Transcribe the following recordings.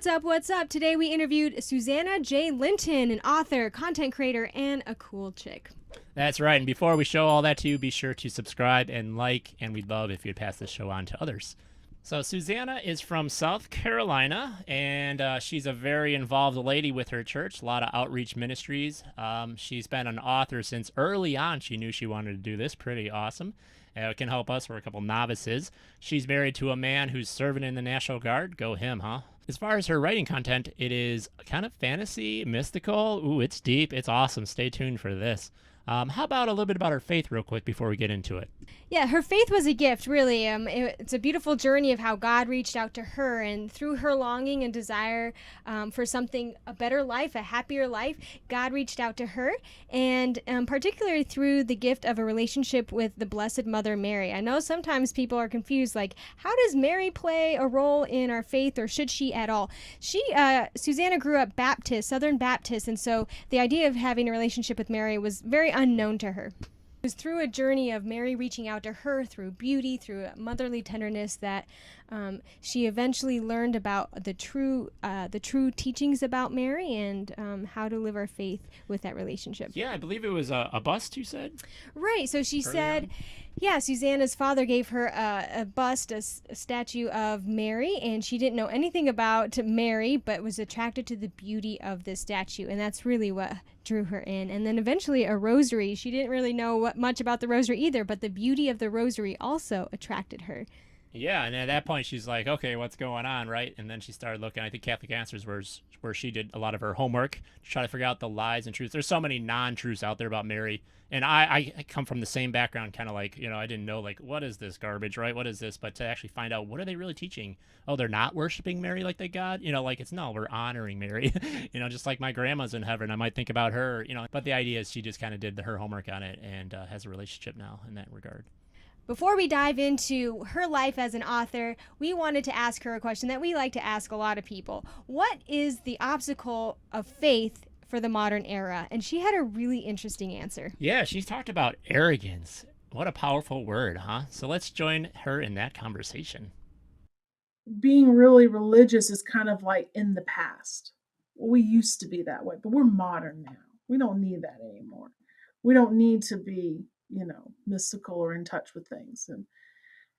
What's up? What's up? Today we interviewed Suzanna J. Linton, an author, content creator, and a cool chick. That's right. And before we show all that to you, be sure to subscribe and like, and we'd love if you'd pass this show on to others. So, Susanna is from South Carolina, and she's a very involved lady with her church, a lot of outreach ministries. She's been an author since early on. She knew she wanted to do this. Pretty awesome. It can help us. We're a couple novices. She's married to a man who's serving in the National Guard. Go him, huh? As far as her writing content, it is kind of fantasy, mystical. Ooh, it's deep. It's awesome. Stay tuned for this. How about a little bit about her faith real quick before we get into it? Yeah, her faith was a gift, really. It's a beautiful journey of how God reached out to her, and through her longing and desire for something, a better life, a happier life, God reached out to her, and particularly through the gift of a relationship with the Blessed Mother Mary. I know sometimes people are confused, like, how does Mary play a role in our faith, or should she at all? Susanna grew up Baptist, Southern Baptist, and so the idea of having a relationship with Mary was very unknown to her. It was through a journey of Mary reaching out to her through beauty, through motherly tenderness, that she eventually learned about the true teachings about Mary and how to live our faith with that relationship. Yeah, I believe it was a bust, you said? Right. So she Early said, on? yeah, Susanna's father gave her a bust, a statue of Mary, and she didn't know anything about Mary, but was attracted to the beauty of the statue, and that's really what drew her in. And then eventually a rosary. She didn't really know much about the rosary either, but the beauty of the rosary also attracted her. Yeah, and at that point she's like, okay, what's going on, right? And then she started looking. I think Catholic Answers was where she did a lot of her homework to try to figure out the lies and truths. There's so many non-truths out there about Mary, and I come from the same background, kind of like, I didn't know, like, what is this garbage, right? What is this? But to actually find out, what are they really teaching? Oh, they're not worshiping Mary like they God, like it's, no, we're honoring Mary. Just like my grandma's in heaven, I might think about her, but the idea is she just kind of did her homework on it and has a relationship now in that regard. Before we dive into her life as an author, we wanted to ask her a question that we like to ask a lot of people. What is the obstacle of faith for the modern era? And she had a really interesting answer. Yeah, she's talked about arrogance. What a powerful word, huh? So let's join her in that conversation. Being really religious is kind of like in the past. We used to be that way, but we're modern now. We don't need that anymore. We don't need to be, mystical or in touch with things,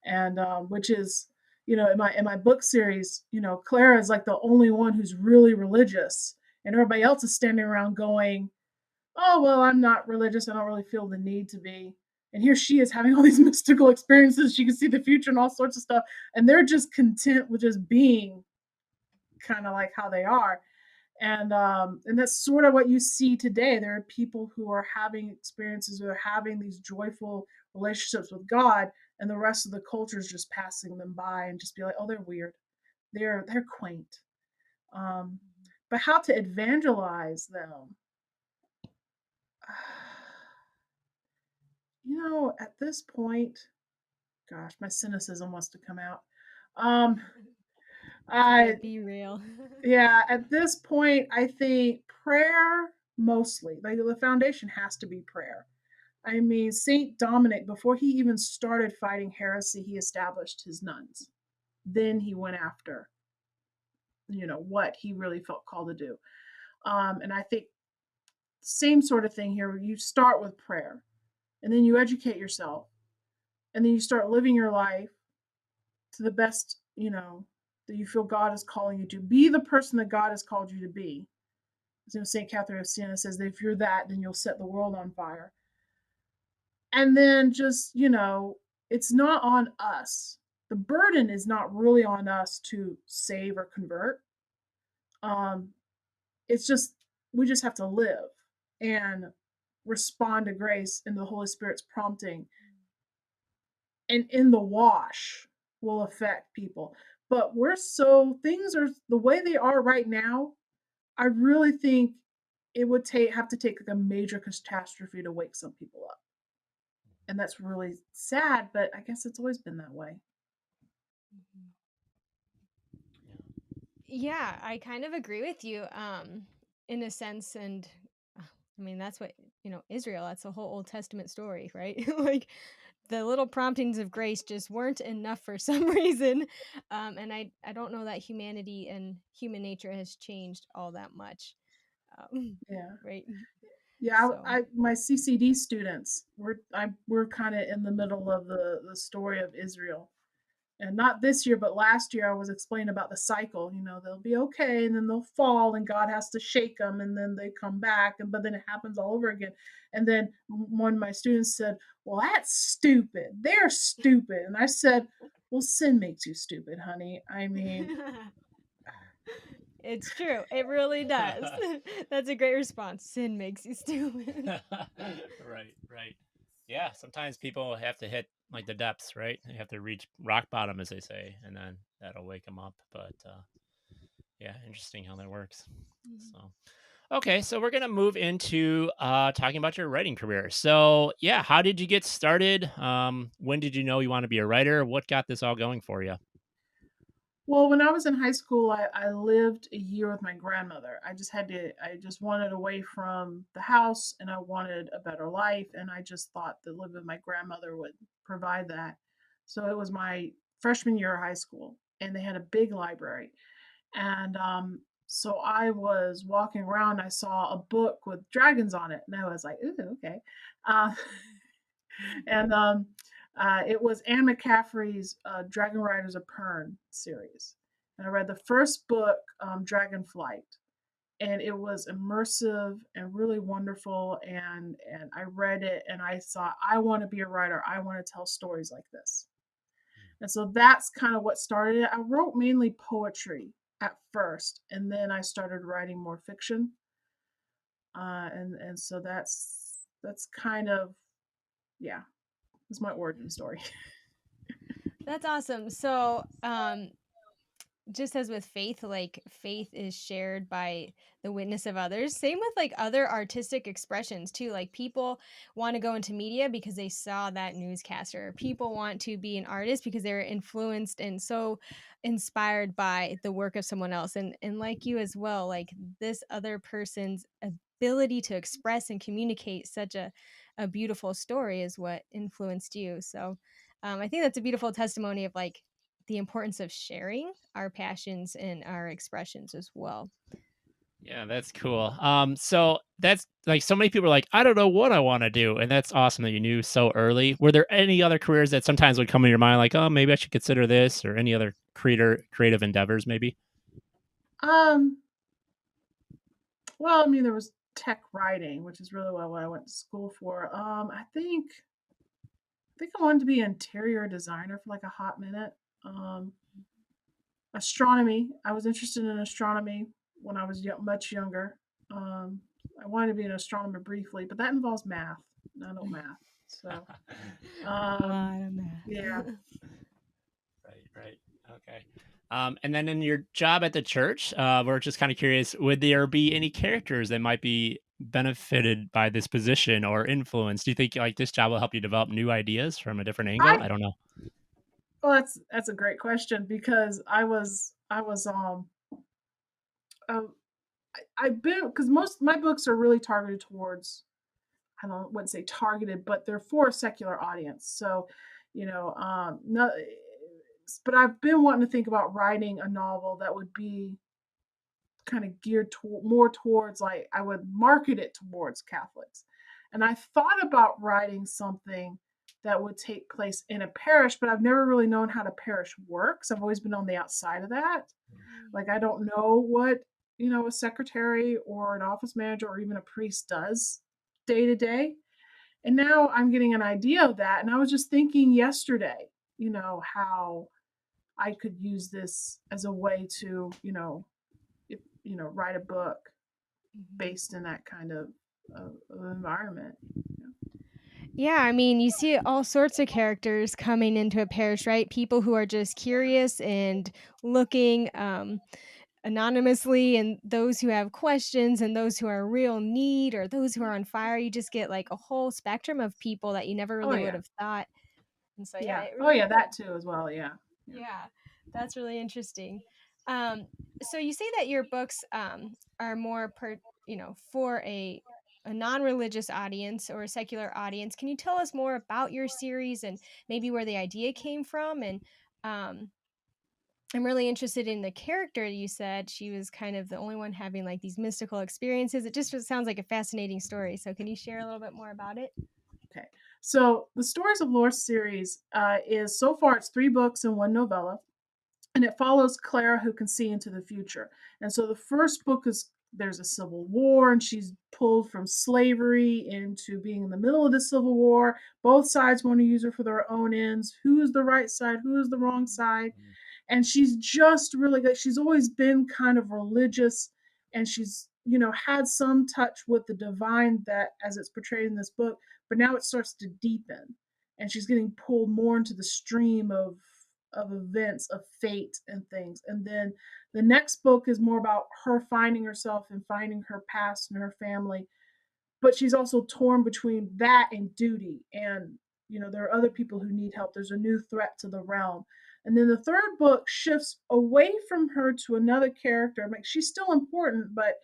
and which is, in my book series, Clara is like the only one who's really religious, and everybody else is standing around going, "Oh well, I'm not religious. I don't really feel the need to be." And here she is having all these mystical experiences. She can see the future and all sorts of stuff, and they're just content with just being kind of like how they are. And that's sort of what you see today. There are people who are having experiences, or having these joyful relationships with God, and the rest of the culture is just passing them by and just be like, "Oh, they're weird. They're quaint." Um, but how to evangelize them? At this point, gosh, my cynicism wants to come out. Um, I Be real. Yeah, at this point, I think prayer mostly. Like the foundation has to be prayer. I mean, Saint Dominic, before he even started fighting heresy, he established his nuns. Then he went after, what he really felt called to do. And I think same sort of thing here. Where you start with prayer, and then you educate yourself, and then you start living your life to the best, that you feel God is calling you to. Be the person that God has called you to be. St. Catherine of Siena says that if you're that, then you'll set the world on fire. And then just, it's not on us. The burden is not really on us to save or convert. Um, it's just, we just have to live and respond to grace and the Holy Spirit's prompting. And in the wash will affect people. But things are the way they are right now. I really think it would have to take like a major catastrophe to wake some people up. And that's really sad, but I guess it's always been that way. Yeah, I kind of agree with you in a sense. And I mean, that's what, Israel, that's the whole Old Testament story, right? Like, the little promptings of grace just weren't enough for some reason. And I don't know that humanity and human nature has changed all that much. Yeah. Right. Yeah, So, I my CCD students, we're kind of in the middle of the story of Israel, and not this year, but last year I was explaining about the cycle. You know, they'll be okay, and then they'll fall, and God has to shake them, and then they come back, and but then it happens all over again. And then one of my students said, "Well, that's stupid. They're stupid," and I said, "Well, sin makes you stupid, honey. I mean, it's true. It really does. That's a great response. Sin makes you stupid. Right, right. Yeah, sometimes people have to hit like the depths, right? They have to reach rock bottom, as they say, and then that'll wake them up. But yeah, interesting how that works. So, okay, so we're gonna move into talking about your writing career. So, yeah, how did you get started? When did you know you want to be a writer? What got this all going for you? well, when I was in high school, I lived a year with my grandmother. I just wanted away from the house and I wanted a better life. And I just thought that living with my grandmother would provide that. So it was my freshman year of high school and they had a big library. And so I was walking around, I saw a book with dragons on it. And I was like, ooh, okay. Uh, and it was Anne McCaffrey's Dragon Riders of Pern series. And I read the first book, Dragonflight, and it was immersive and really wonderful. And I read it, and I thought, I want to be a writer. I want to tell stories like this. And so that's kind of what started it. I wrote mainly poetry at first, and then I started writing more fiction. And so that's kind of, yeah, is my origin story. That's awesome. So, just as with faith, like faith is shared by the witness of others. Same with like other artistic expressions too. Like people want to go into media because they saw that newscaster. People want to be an artist because they were influenced and so inspired by the work of someone else. And like you as well, like this other person's ability to express and communicate such a beautiful story is what influenced you. So I think that's a beautiful testimony of like the importance of sharing our passions and our expressions as well. Yeah, that's cool. So that's like so many people are like, I don't know what I want to do, and that's awesome that you knew so early. Were there any other careers that sometimes would come in your mind, like, oh, maybe I should consider this, or any other creative endeavors, maybe? Um, well, I mean, there was tech writing, which is really what I went to school for. I think I wanted to be an interior designer for like a hot minute. Um, Astronomy. I was interested in astronomy when I was much younger. Um, I wanted to be an astronomer briefly, but that involves math. And I don't math, so A um, lot of yeah. math. Right, right. Okay. And then in your job at the church, we're just kind of curious, would there be any characters that might be benefited by this position or influence? Do you think like this job will help you develop new ideas from a different angle? I I don't know. Well, that's a great question because I was um I've been because most of my books are really targeted towards, wouldn't say targeted, but they're for a secular audience. So, no, but I've been wanting to think about writing a novel that would be kind of geared more towards, like, I would market it towards Catholics. And I thought about writing something that would take place in a parish, but I've never really known how the parish works. I've always been on the outside of that. Like, I don't know what, a secretary or an office manager or even a priest does day to day. And now I'm getting an idea of that. And I was just thinking yesterday, how I could use this as a way to, write a book Mhm. based in that kind of environment. Yeah, I mean, you see all sorts of characters coming into a parish, right? People who are just curious and looking anonymously, and those who have questions, and those who are in real need, or those who are on fire. You just get like a whole spectrum of people that you never Oh really would yeah, have thought. And so, yeah, yeah. it Oh really yeah, does. that too as well. Yeah, yeah. Yeah, that's really interesting. Um, so you say that your books are more for a a non-religious audience or a secular audience, can you tell us more about your series and maybe where the idea came from? And um, I'm really interested in the character. You said she was kind of the only one having like these mystical experiences. It just sounds like a fascinating story. So can you share a little bit more about it? Okay. So the Stories of Lore series is so far it's 3 books and 1 novella, and it follows Clara who can see into the future. And so the first book is there's a civil war, and she's pulled from slavery into being in the middle of the civil war. Both sides want to use her for their own ends. Who is the right side? Who is the wrong side? And she's just really good. She's always been kind of religious, and she's had some touch with the divine that as it's portrayed in this book, but now it starts to deepen, and she's getting pulled more into the stream of events of fate and things. And then the next book is more about her finding herself and finding her past and her family, but she's also torn between that and duty. And there are other people who need help. There's a new threat to the realm. And then the third book shifts away from her to another character. Like, she's still important, but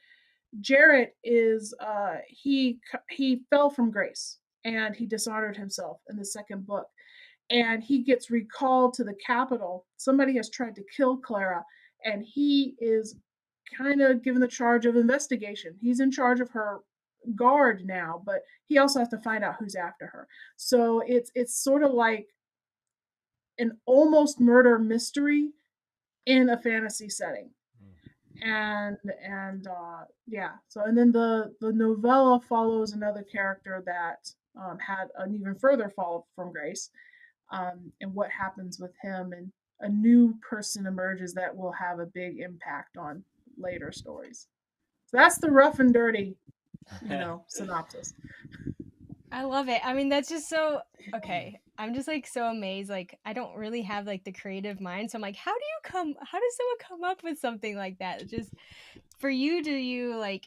Jarrett is he fell from grace, and he dishonored himself in the second book, and he gets recalled to the capital. Somebody has tried to kill Clara, and he is kind of given the charge of investigation. He's in charge of her guard now, but he also has to find out who's after her. So it's sort of like an almost murder mystery in a fantasy setting. And yeah, so and then the novella follows another character that had an even further fall from grace, and what happens with him, and a new person emerges that will have a big impact on later stories. So that's the rough and dirty, synopsis. I love it. I mean, that's just so okay. I'm just like so amazed. Like, I don't really have like the creative mind. So I'm like, how does someone come up with something like that? Just for you, do you like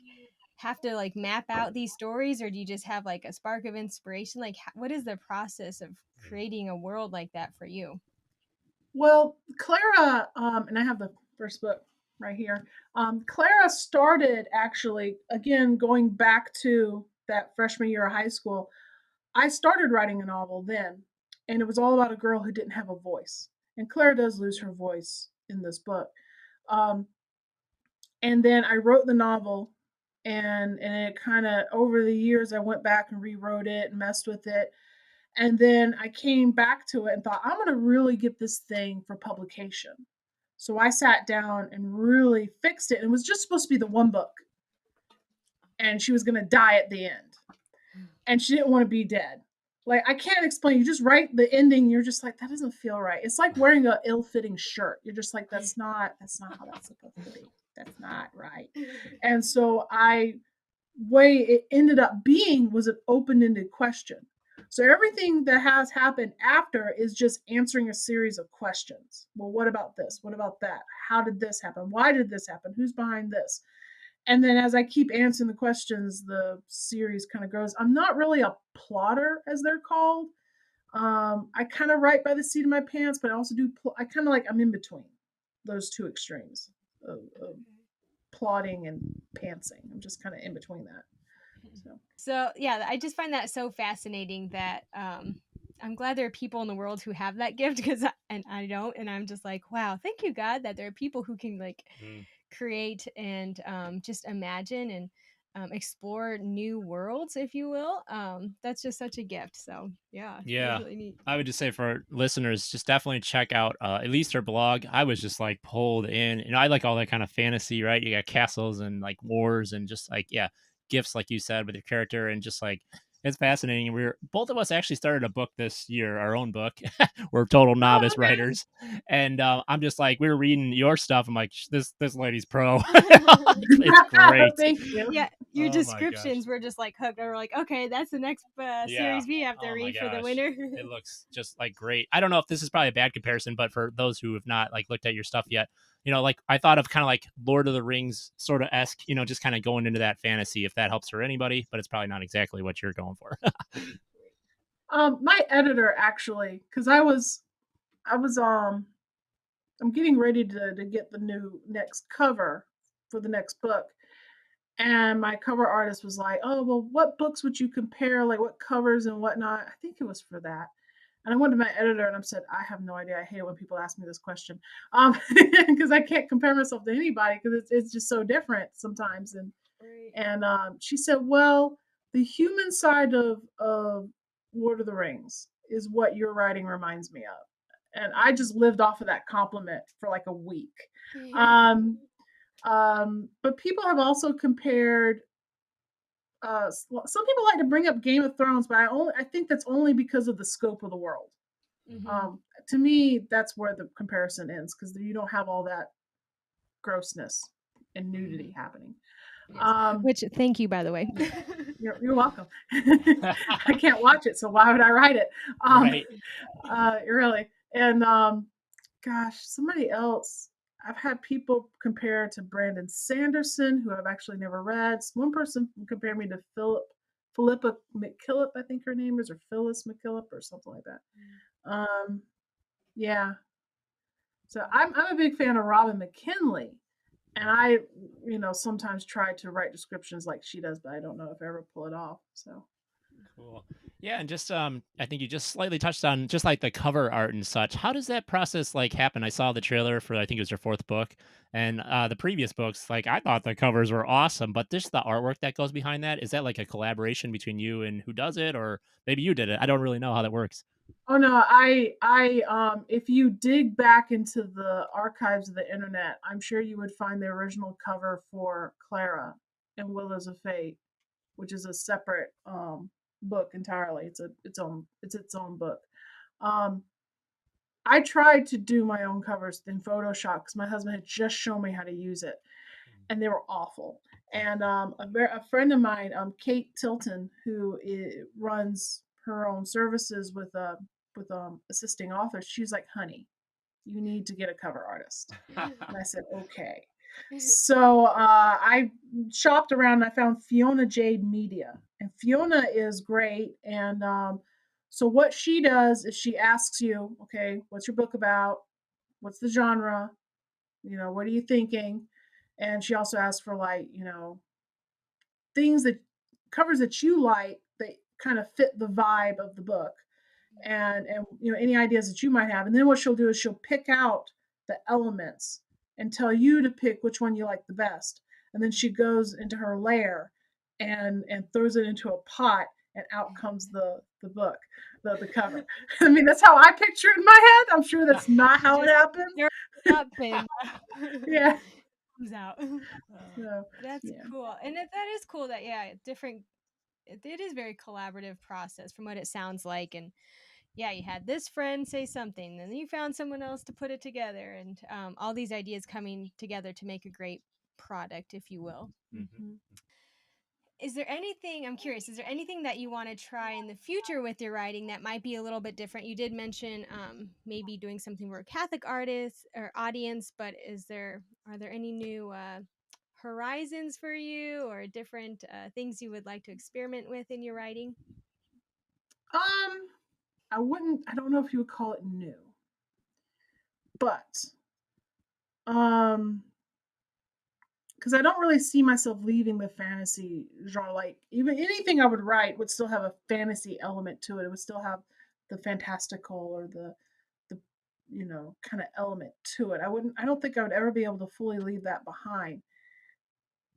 have to like map out these stories, or do you just have like a spark of inspiration? Like, what is the process of creating a world like that for you? Well, Clara, and I have the first book right here. Clara started actually, again, going back to that freshman year of high school. I started writing a novel then, and it was all about a girl who didn't have a voice. And Clara does lose her voice in this book. Um, and then I wrote the novel, and it kind of over the years I went back and rewrote it and messed with it. And then I came back to it and thought, I'm going to really get this thing for publication. So I sat down and really fixed it. And it was just supposed to be the one book, and she was going to die at the end, and she didn't want to be dead. Like, I can't explain. You just write the ending. You're just like, that doesn't feel right. It's like wearing a ill-fitting shirt. You're just like, that's not how that's supposed to be. That's not right. And so way it ended up being was an open-ended question. So everything that has happened after is just answering a series of questions. Well, what about this? What about that? How did this happen? Why did this happen? Who's behind this? And then as I keep answering the questions, the series kind of grows. I'm not really a plotter, as they're called. I kind of write by the seat of my pants, but I also do. I kind of like I'm in between those two extremes of plotting and pantsing. I'm just kind of in between that. So yeah, I just find that so fascinating that I'm glad there are people in the world who have that gift and I don't, and I'm just like, wow, thank you God that there are people who can like create and just imagine and explore new worlds, if you will. That's just such a gift. So yeah, Yeah. really neat. I would just say for listeners, just definitely check out at least her blog. I was just like pulled in, and I like all that kind of fantasy, right? You got castles and like wars and just like, yeah, gifts, like you said, with your character, and just like it's fascinating. We're both of us actually started a book this year, our own book. We're total Oh, novice okay. writers, and I'm just like, we were reading your stuff. I'm like, this lady's pro. It's great. Thank you. Yeah, your Oh my gosh. descriptions were just like hooked. We're like, okay, that's the next Yeah. series we have to Oh my read for the gosh. winter. It looks just like great. I don't know if this is probably a bad comparison, but for those who have not like looked at your stuff yet, like I thought of kind of like Lord of the Rings sort of esque, just kind of going into that fantasy, if that helps for anybody, but it's probably not exactly what you're going for. My editor actually, because I'm getting ready to get the new next cover for the next book, And my cover artist was like, "Oh, well, what books would you compare? Like, what covers and whatnot?" I think it was for that. And I went to my editor and I said, "I have no idea. I hate it when people ask me this question, because I can't compare myself to anybody because it's just so different sometimes." Right. And she said, "Well, the human side of Lord of the Rings is what your writing reminds me of." And I just lived off of that compliment for like a week. Um, but people have also compared. Some people like to bring up Game of Thrones, but I think that's only because of the scope of the world. Mm-hmm. To me, that's where the comparison ends because you don't have all that grossness and Mm-hmm. nudity happening. Yes. Um, Which, thank you, by the way. yeah, you're welcome. I can't watch it, so why would I write it? Um, Right. really. And gosh, somebody else. I've had people compare to Brandon Sanderson, who I've actually never read. One person compared me to Philippa McKillip, I think her name is, or Phyllis McKillip, or something like that. Yeah. So I'm a big fan of Robin McKinley, and I, sometimes try to write descriptions like she does, but I don't know if I ever pull it off. So. Cool. Yeah, and just I think you just slightly touched on just like the cover art and such. How does that process like happen? I saw the trailer for I think it was your fourth book, and the previous books. Like I thought the covers were awesome, but just the artwork that goes behind that, is that like a collaboration between you and who does it, or maybe you did it? I don't really know how that works. Oh no, if you dig back into the archives of the internet, I'm sure you would find the original cover for Clara and Willows of Fate, which is a separate book entirely. It's its own book. Um, I tried to do my own covers in Photoshop because my husband had just shown me how to use it, and they were awful. And a friend of mine, Kate Tilton, who runs her own services with assisting authors, she's like, "Honey, you need to get a cover artist." And I said, "Okay." So I shopped around and I found Fiona Jade Media, and Fiona is great. And so what she does is she asks you, "Okay, what's your book about? What's the genre? What are you thinking?" And she also asks for, like, things that covers that you like that kind of fit the vibe of the book, and any ideas that you might have. And then what she'll do is she'll pick out the elements and tell you to pick which one you like the best. And then she goes into her lair and throws it into a pot, and out comes the book, the cover. I mean, that's how I picture it in my head. I'm sure that's not how it Just happens. stir it up and Yeah. comes out. So That's yeah. cool. And that is cool that, yeah, different, it is very collaborative process from what it sounds like. And yeah, you had this friend say something, then you found someone else to put it together, and all these ideas coming together to make a great product, if you will. Mhm. Mhm. Is there anything, I'm curious, is there anything that you want to try in the future with your writing that might be a little bit different? You did mention maybe doing something for a Catholic artist or audience, but are there any new horizons for you, or different things you would like to experiment with in your writing? Um, I don't know if you would call it new, but um, because I don't really see myself leaving the fantasy genre. Like, even anything I would write would still have a fantasy element to it. It would still have the fantastical or the kind of element to it. I don't think I would ever be able to fully leave that behind.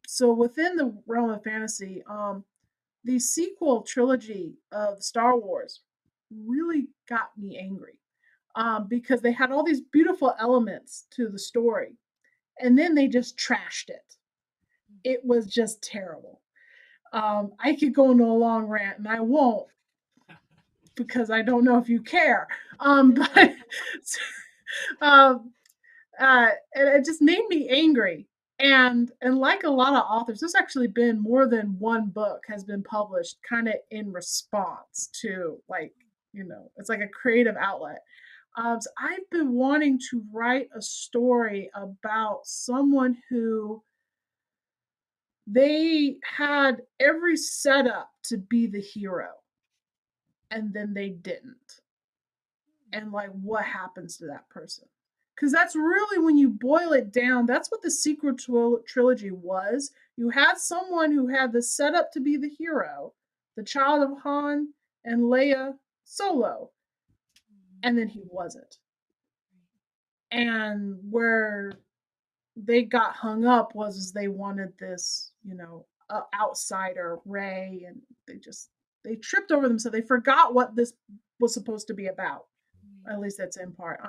So within the realm of fantasy, the sequel trilogy of Star Wars really got me angry, because they had all these beautiful elements to the story, and then they just trashed it. It was just terrible. I could go into a long rant, and I won't because I don't know if you care. But um, and it just made me angry. And like a lot of authors, there's actually been more than one book has been published kind of in response to, like, it's like a creative outlet. So I've been wanting to write a story about someone who they had every setup to be the hero, and then they didn't. And like, what happens to that person? because that's really, when you boil it down, that's what the sequel trilogy was. You had someone who had the setup to be the hero, the child of Han and Leia Solo, and then he wasn't. And where they got hung up was they wanted this, outsider Ray, and they tripped over themselves. They forgot what this was supposed to be about. At least that's in part.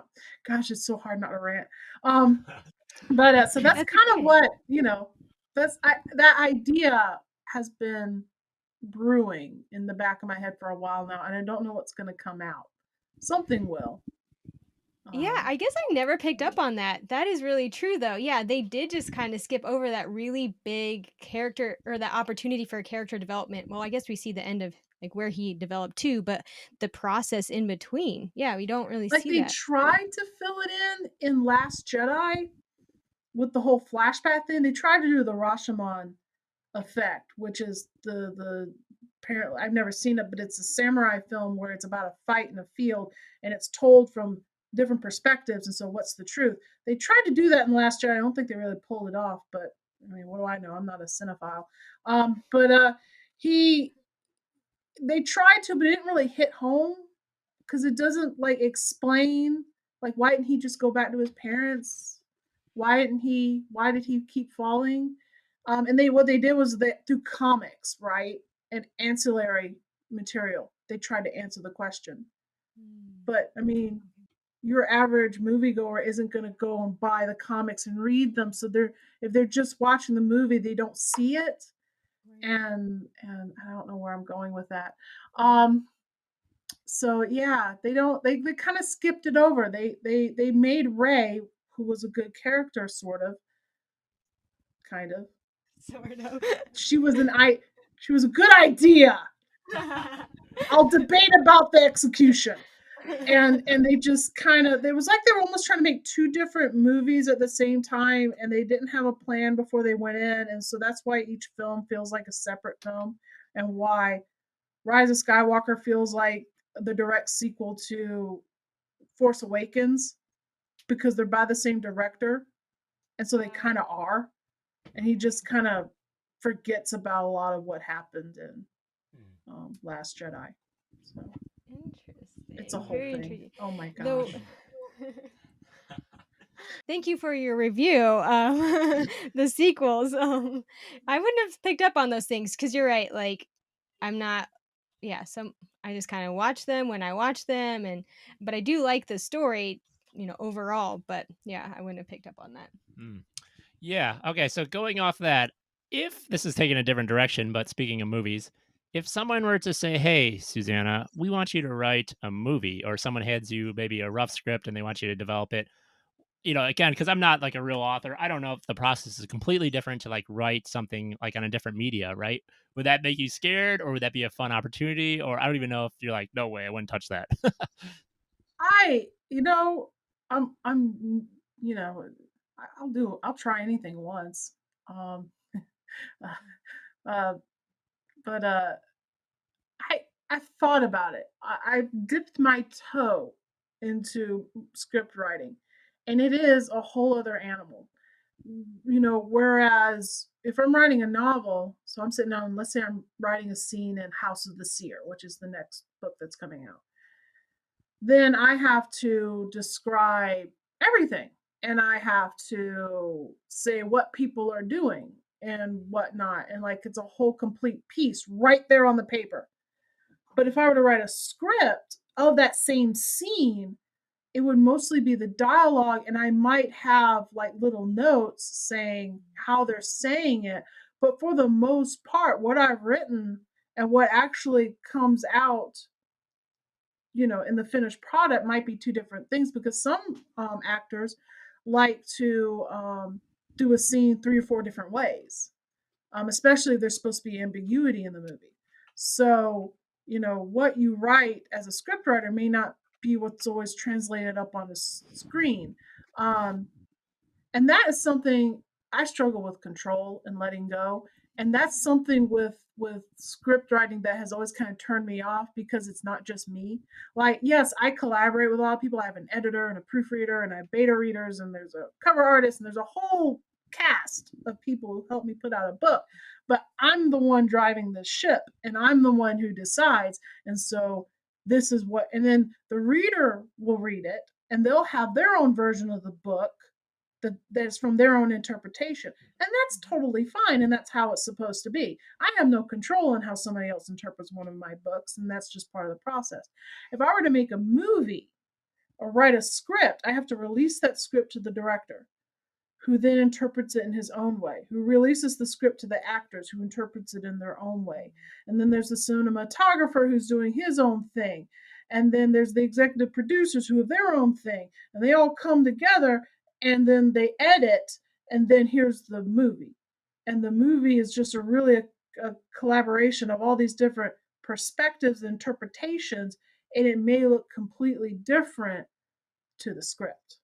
Gosh, it's so hard not to rant. But so that's That's kind of okay. what that idea has been brewing in the back of my head for a while now, and I don't know what's going to come out. Something will. Yeah, Um, I guess I never picked up on that. That is really true, though. Yeah, they did just kind of skip over that really big character or that opportunity for character development. Well, I guess we see the end of like where he developed too, but the process in between, yeah, we don't really like see they that. tried to fill it in Last Jedi with the whole flashback thing. They tried to do the Rashomon effect, which is the apparently, I've never seen it, but it's a samurai film where it's about a fight in a field and it's told from different perspectives. And so, what's the truth? They tried to do that in the Last Jedi. I don't think they really pulled it off, but I mean, what do I know? I'm not a cinephile. But he they tried to, but it didn't really hit home because it doesn't like explain, like, why didn't he just go back to his parents? Why did he keep falling? And they what they did was that through comics, right, and ancillary material, they tried to answer the question. But I mean, your average moviegoer isn't going to go and buy the comics and read them. So if they're just watching the movie, they don't see it. And I don't know where I'm going with that. Um, so yeah, they kind of skipped it over. They made Ray, who was a good character, sort of, kind of. Sort of. She was an I she was a good idea. I'll debate about the execution. And they just kind of, it was like they were almost trying to make two different movies at the same time, and they didn't have a plan before they went in, and so that's why each film feels like a separate film, and why Rise of Skywalker feels like the direct sequel to Force Awakens, because they're by the same director, and so they kind of are, and he just kind of forgets about a lot of what happened in Last Jedi. So it's a Interesting. whole Very thing. intriguing. Oh my Though, gosh. thank you for your review. The sequels. I wouldn't have picked up on those things because you're right. Like, I'm not. Yeah, some I just kind of watch them when I watch them, and but I do like the story, overall. But yeah, I wouldn't have picked up on that. Mm. Yeah. Okay. So going off that, if this is taking a different direction, but speaking of movies, if someone were to say, "Hey, Susanna, we want you to write a movie," or someone hands you maybe a rough script and they want you to develop it, again, because I'm not like a real author, I don't know if the process is completely different to like write something like on a different media, right? Would that make you scared, or would that be a fun opportunity? Or I don't even know if you're like, no way, I wouldn't touch that. I, you know, I'm, you know, I'll try anything once. Um, uh, but I, I thought about it. I dipped my toe into script writing, and it is a whole other animal. Whereas if I'm writing a novel, so I'm sitting down, let's say I'm writing a scene in House of the Seer, which is the next book that's coming out, then I have to describe everything, and I have to say what people are doing and whatnot. And like, it's a whole complete piece right there on the paper. But if I were to write a script of that same scene, it would mostly be the dialogue, and I might have like little notes saying how they're saying it. But for the most part, what I've written and what actually comes out, in the finished product might be two different things, because some actors like to do a scene three or four different ways, especially if there's supposed to be ambiguity in the movie. So, what you write as a scriptwriter may not be what's always translated up on the screen. Um, and that is something I struggle with, control and letting go. And that's something with script writing that has always kind of turned me off, because it's not just me. Like, yes, I collaborate with a lot of people. I have an editor and a proofreader, and I have beta readers, and there's a cover artist, and there's a whole cast of people who help me put out a book. But I'm the one driving the ship, and I'm the one who decides. And so this is what, and then the reader will read it, and they'll have their own version of the book that's from their own interpretation. And that's totally fine. And that's how it's supposed to be. I have no control on how somebody else interprets one of my books. And that's just part of the process. If I were to make a movie or write a script, I have to release that script to the director, who then interprets it in his own way, who releases the script to the actors, who interprets it in their own way. And then there's the cinematographer who's doing his own thing. And then there's the executive producers who have their own thing. And they all come together, and then they edit, and then here's the movie. And the movie is just a collaboration of all these different perspectives and interpretations, and it may look completely different to the script,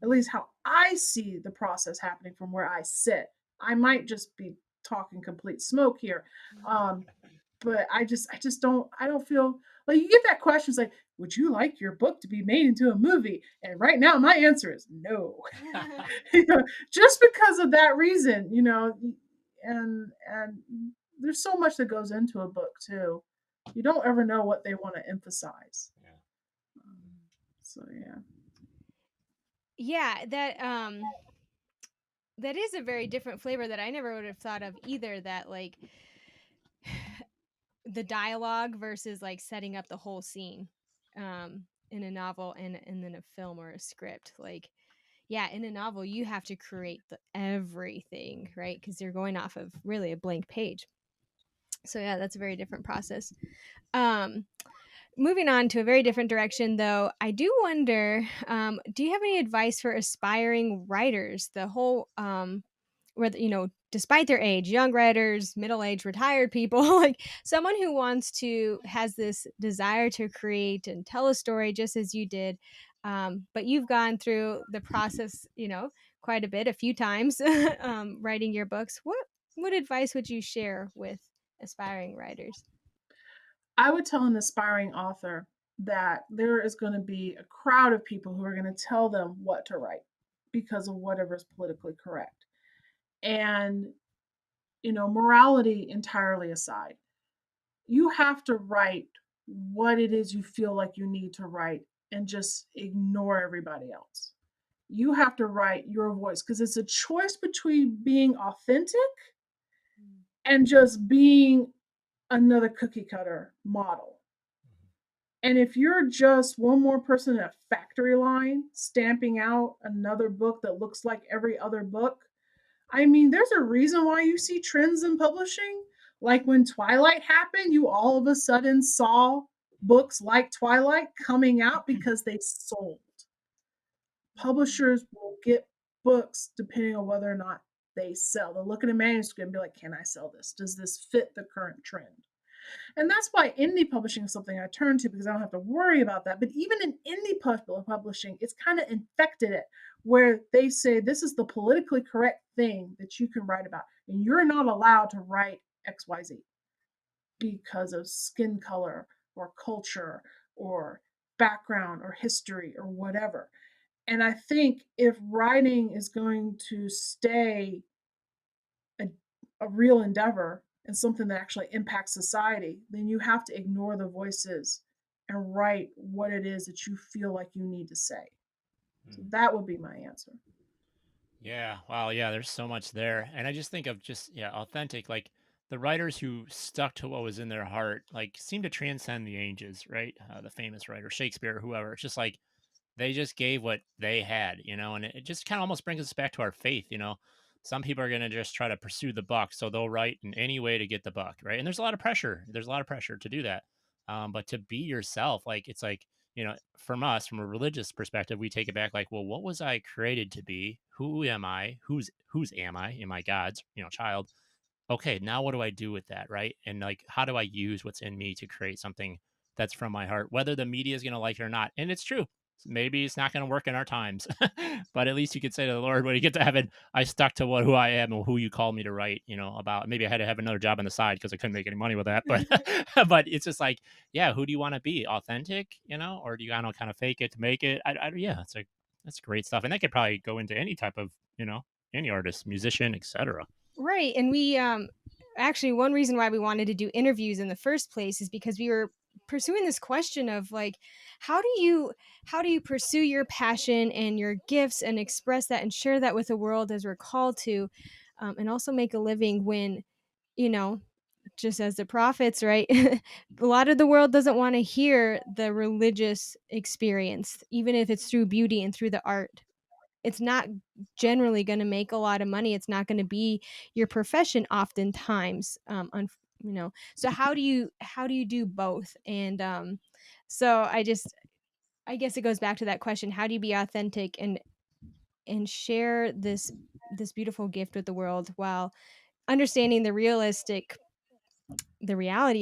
at least how I see the process happening from where I sit. I might just be talking complete smoke here. Um, but I don't feel like, you get that question. It's like, would you like your book to be made into a movie? And right now my answer is no. Just because of that reason, and there's so much that goes into a book too. You don't ever know what they want to emphasize. Yeah. So yeah. Yeah, that is a very different flavor that I never would have thought of either. That like the dialogue versus like setting up the whole scene in a novel and then a film or a script. Like, yeah, in a novel you have to create everything, right? Because you're going off of really a blank page. So yeah, that's a very different process. Um, Moving on to a very different direction, though, I do wonder, do you have any advice for aspiring writers? The whole, whether, despite their age, young writers, middle aged, retired people, like someone who has this desire to create and tell a story just as you did. But you've gone through the process, quite a bit, a few times, writing your books. What advice would you share with aspiring writers? I would tell an aspiring author that there is going to be a crowd of people who are going to tell them what to write because of whatever is politically correct. And, morality entirely aside, you have to write what it is you feel like you need to write, and just ignore everybody else. You have to write your voice, because it's a choice between being authentic and just being another cookie cutter model. And if you're just one more person in a factory line stamping out another book that looks like every other book, I mean, there's a reason why you see trends in publishing. Like when Twilight happened, you all of a sudden saw books like Twilight coming out because they sold. Publishers will get books depending on whether or not they sell. They'll look at a manuscript and be like, can I sell this? Does this fit the current trend? And that's why indie publishing is something I turn to, because I don't have to worry about that. But even in indie publishing, it's kind of infected it, where they say this is the politically correct thing that you can write about, and you're not allowed to write XYZ because of skin color or culture or background or history or whatever. And I think if writing is going to stay a, a real endeavor and something that actually impacts society, then you have to ignore the voices and write what it is that you feel like you need to say. So that would be my answer. Yeah. Wow. Yeah. There's so much there. And I just think of authentic, like the writers who stuck to what was in their heart, like seem to transcend the ages, right? The famous writer, Shakespeare, whoever. It's just like they just gave what they had, and it just kind of almost brings us back to our faith. Some people are going to just try to pursue the buck. So they'll write in any way to get the buck, right? And there's a lot of pressure. There's a lot of pressure to do that. But to be yourself, like, it's like, from us, from a religious perspective, we take it back like, well, what was I created to be? Who am I? Whose am I? Am I God's, child? Okay, now what do I do with that, right? And like, how do I use what's in me to create something that's from my heart, whether the media is going to like it or not? And it's true. maybe it's not going to work in our times, but at least you could say to the Lord, when you get to heaven, I stuck to who I am and who you called me to write, about. Maybe I had to have another job on the side because I couldn't make any money with that. But, but it's just like, yeah, who do you want to be? Authentic, or do you want to kind of fake it to make it? Yeah, that's great stuff. And that could probably go into any type of, any artist, musician, etc. Right. And we actually, one reason why we wanted to do interviews in the first place is because we were pursuing this question of like, how do you pursue your passion and your gifts and express that and share that with the world as we're called to, and also make a living when, you know just as the prophets, right? A lot of the world doesn't want to hear the religious experience, even if it's through beauty and through the art. It's not generally going to make a lot of money. It's not going to be your profession oftentimes. So how do you do both? And so I guess it goes back to that question: how do you be authentic and share this beautiful gift with the world while understanding the reality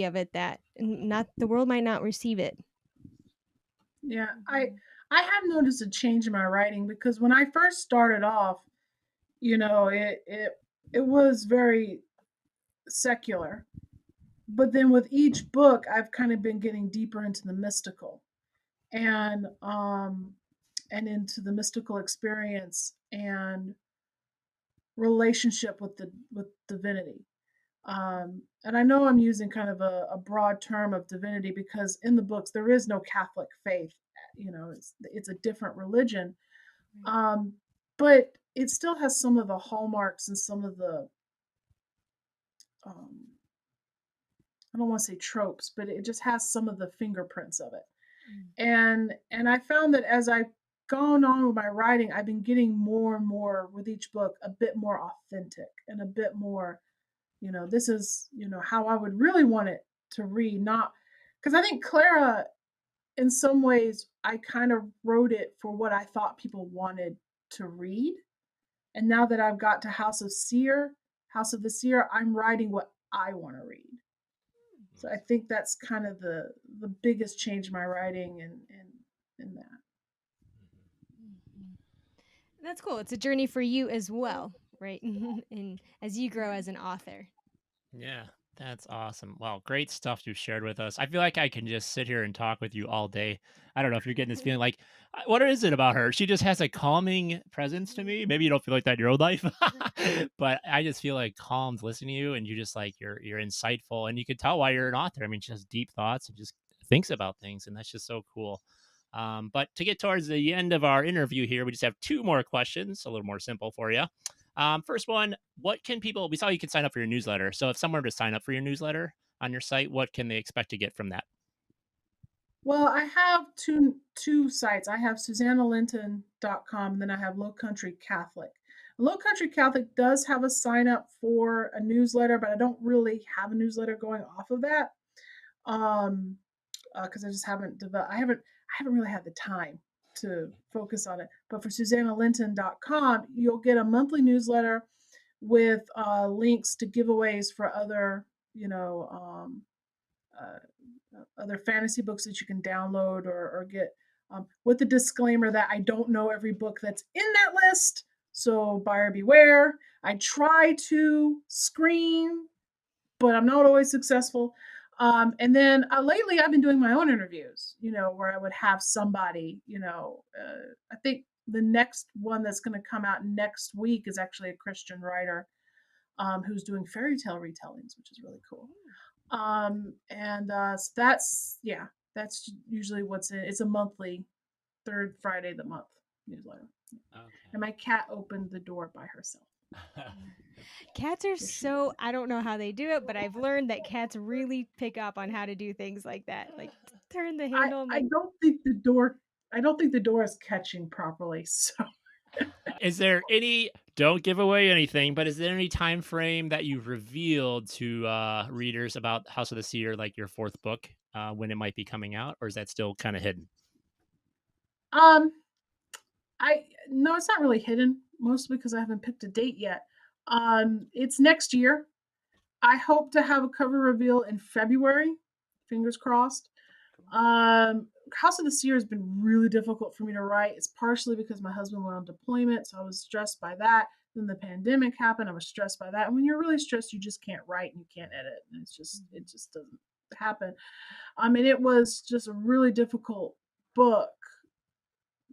of it, that not the world might not receive it. Yeah, I have noticed a change in my writing because when I first started off, it was very secular. But then with each book, I've kind of been getting deeper into the mystical and into the mystical experience and relationship with divinity. And I know I'm using kind of a broad term of divinity because in the books there is no Catholic faith. It's a different religion, Right. um, but it still has some of the hallmarks and some of the um, I don't want to say tropes, but it just has some of the fingerprints of it. Mm. And I found that as I've gone on with my writing, I've been getting more and more with each book a bit more authentic and a bit more, this is, how I would really want it to read. Not because I think Clara, in some ways, I kind of wrote it for what I thought people wanted to read. And now that I've got to House of the Seer, I'm writing what I want to read. So I think that's kind of the biggest change in my writing and that. Mhm. That's cool. It's a journey for you as well, right? And as you grow as an author. Yeah, that's awesome. Well, great stuff you've shared with us. I feel like I can just sit here and talk with you all day. I don't know if you're getting this feeling like, what is it about her? She just has a calming presence to me. Maybe you don't feel like that in your own life, but I just feel like calmed listening to you, and you just like you're insightful, and you can tell why you're an author. I mean, she has deep thoughts and just thinks about things, and that's just so cool. But to get towards the end of our interview here, we just have two more questions, a little more simple for you. First one, what can people, we saw you can sign up for your newsletter. So if someone were to sign up for your newsletter on your site, what can they expect to get from that? Well, I have two sites. I have SuzannaLinton.com and then I have Low Country Catholic. Low Country Catholic does have a sign up for a newsletter, but I don't really have a newsletter going off of that. Because I just haven't developed. I haven't really had the time to focus on it. But for SuzannaLinton.com, you'll get a monthly newsletter with links to giveaways for other, uh, other fantasy books that you can download or get, with the disclaimer that I don't know every book that's in that list. So buyer beware. I try to screen, but I'm not always successful. And then lately, I've been doing my own interviews, where I would have somebody, I think the next one that's going to come out next week is actually a Christian writer who's doing fairy tale retellings, which is really cool. So that's usually what's in. It's a monthly, third Friday of the month newsletter. And my cat opened the door by herself. Okay. Cats are so, I don't know how they do it, but I've learned that cats really pick up on how to do things like that. Like turn the I handle. I'm I like, don't think the door I don't think the door is catching properly. So Is there any, don't give away anything, but is there any time frame that you've revealed to readers about House of the Seer, like your fourth book, when it might be coming out, or is that still kind of hidden? um I no, it's not really hidden, mostly because I haven't picked a date yet. It's next year. I hope to have a cover reveal in February. Fingers crossed. House of the Seer has been really difficult for me to write. It's partially because my husband went on deployment, so I was stressed by that. Then the pandemic happened. I was stressed by that. And when you're really stressed, you just can't write and you can't edit, and it just doesn't happen. I mean, it was just a really difficult book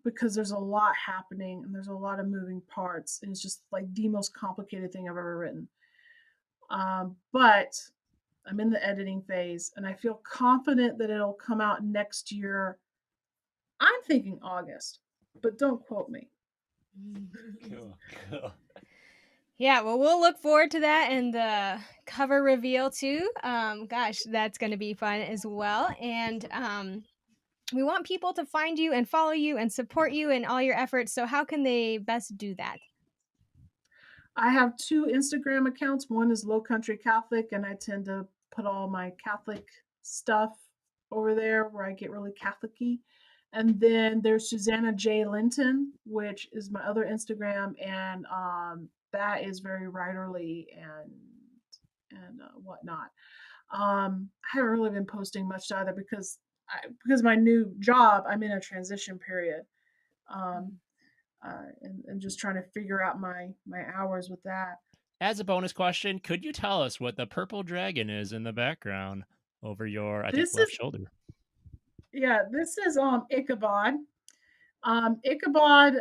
because there's a lot happening and there's a lot of moving parts, and it's just like the most complicated thing I've ever written. But I'm in the editing phase, and I feel confident that it'll come out next year. I'm thinking August, but don't quote me. Cool. Cool. Yeah, well, we'll look forward to that and the cover reveal too. Gosh, that's going to be fun as well. And we want people to find you and follow you and support you in all your efforts. So, how can they best do that? I have two Instagram accounts. One is Low Country Catholic, and I tend to put all my Catholic stuff over there where I get really Catholic-y. And then there's Susanna J. Linton, which is my other Instagram, and that is very writerly and whatnot. I haven't really been posting much either because my new job, I'm in a transition period. Um, and just trying to figure out my hours with that. As a bonus question, could you tell us what the purple dragon is in the background over your, I think, This left is shoulder? this is Ichabod. Ichabod.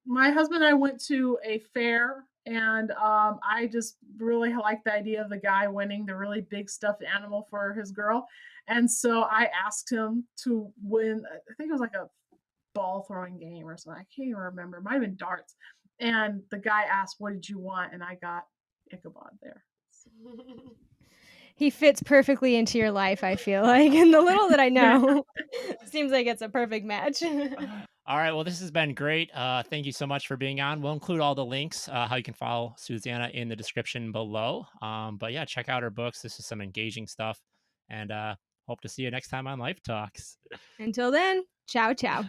My husband and I went to a fair, and I just really like the idea of the guy winning the really big stuffed animal for his girl, and so I asked him to win. I think it was like a ball throwing game or something. I can't even remember. It might have been darts. And the guy asked, "What did you want?" And I got Ichabod there. He fits perfectly into your life, I feel like. And the little that I know seems like it's a perfect match. All right. Well, this has been great. Thank you so much for being on. We'll include all the links, how you can follow Susanna in the description below. But yeah, check out her books. This is some engaging stuff. And hope to see you next time on Life Talks. Until then, ciao, ciao.